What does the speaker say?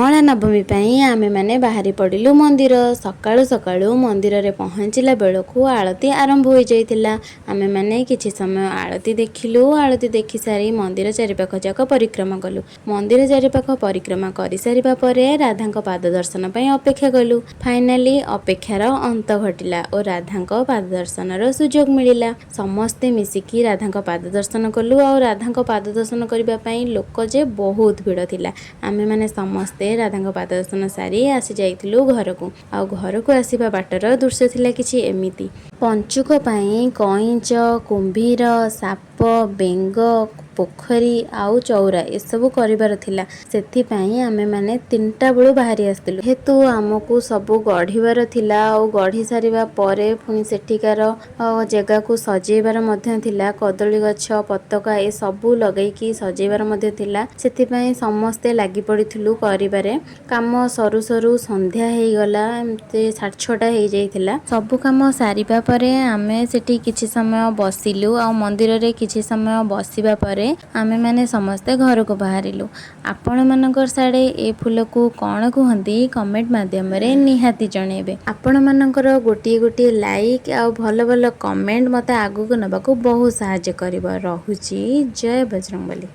ଅଁଳା ନବମୀ ପାଇଁ ଆମେ ମାନେ ବାହାରି ପଡ଼ିଲୁ ମନ୍ଦିର। ସକାଳୁ ସକାଳୁ ମନ୍ଦିରରେ ପହଞ୍ଚିଲା ବେଳକୁ ଆଳତି ଆରମ୍ଭ ହୋଇଯାଇଥିଲା। ଆମେ ମାନେ କିଛି ସମୟ ଆଳତି ଦେଖିଲୁ। ଆଳତି ଦେଖିସାରି ମନ୍ଦିର ଚାରିପାଖ ଯାକ ପରିକ୍ରମା କଲୁ। ମନ୍ଦିର ଚାରିପାଖ ପରିକ୍ରମା କରିସାରିବା ପରେ ରାଧାଙ୍କ ପାଦ ଦର୍ଶନ ପାଇଁ ଅପେକ୍ଷା କଲୁ। ଫାଇନାଲି ଅପେକ୍ଷାର ଅନ୍ତ ଘଟିଲା ଓ ରାଧାଙ୍କ ପାଦ ଦର୍ଶନର ସୁଯୋଗ ମିଳିଲା। ସମସ୍ତେ ମିଶିକି ରାଧାଙ୍କ ପାଦ ଦର୍ଶନ କଲୁ। ଆଉ ରାଧାଙ୍କ ପାଦ ଦର୍ଶନ କରିବା ପାଇଁ ଲୋକ ଯେ ବହୁତ ଭିଡ଼ ଥିଲା। ଆମେ ମାନେ ସମସ୍ତେ ରାଧାଙ୍କ ପାଦ ଦର୍ଶନ ସାରି ଆସିଯାଇଥିଲୁ ଘରକୁ। ଆଉ ଘରକୁ ଆସିବା ବାଟର ଦୃଶ୍ୟ ଥିଲା କିଛି ଏମିତି। ପଞ୍ଚୁକ ପାଇଁ କଇଁଚ, କୁମ୍ଭୀର, ସାପ, ବେଙ୍ଗ, ପୋଖରୀ ଆଉ ଚଉରା ଏସବୁ କରିବାର ଥିଲା। ସେଥିପାଇଁ ଆମେ ମାନେ 3ଟା ବେଳୁ ବାହାରି ଆସିଥିଲୁ। ଯେହେତୁ ଆମକୁ ସବୁ ଗଢ଼ିବାର ଥିଲା ଆଉ ଗଢ଼ି ସାରିବା ପରେ ପୁଣି ସେଠିକାର ଜାଗାକୁ ସଜେଇବାର ମଧ୍ୟ ଥିଲା। କଦଳୀ ଗଛ, ପତାକା ଏସବୁ ଲଗେଇକି ସଜେଇବାର ମଧ୍ୟ ଥିଲା। ସେଥିପାଇଁ ସମସ୍ତେ ଲାଗି ପଡ଼ିଥିଲୁ କରିବାରେ। କାମ ସରୁ ସରୁ ସନ୍ଧ୍ୟା ହେଇଗଲା। ଏମିତି 6:30 ହେଇଯାଇଥିଲା। ସବୁ କାମ ସାରିବା ପରେ ଆମେ ସେଠି କିଛି ସମୟ ବସିଲୁ। ଆଉ ମନ୍ଦିରରେ କିଛି ସମୟ ବସିବା ପରେ ଆମେ ମାନେ ସମସ୍ତେ ଘରକୁ ବାହାରିଲୁ। ଆପଣମାନଙ୍କର ସାଡ଼େ ଏ ଫୁଲକୁ କ'ଣ କୁହନ୍ତି କମେଣ୍ଟ ମାଧ୍ୟମରେ ନିହାତି ଜଣେଇବେ। ଆପଣମାନଙ୍କର ଗୋଟିଏ ଲାଇକ୍ ଆଉ ଭଲ ଭଲ କମେଣ୍ଟ ମୋତେ ଆଗକୁ ନେବାକୁ ବହୁତ ସାହାଯ୍ୟ କରିବ। ରହୁଛି। ଜୟ ବଜରଙ୍ଗବଲି।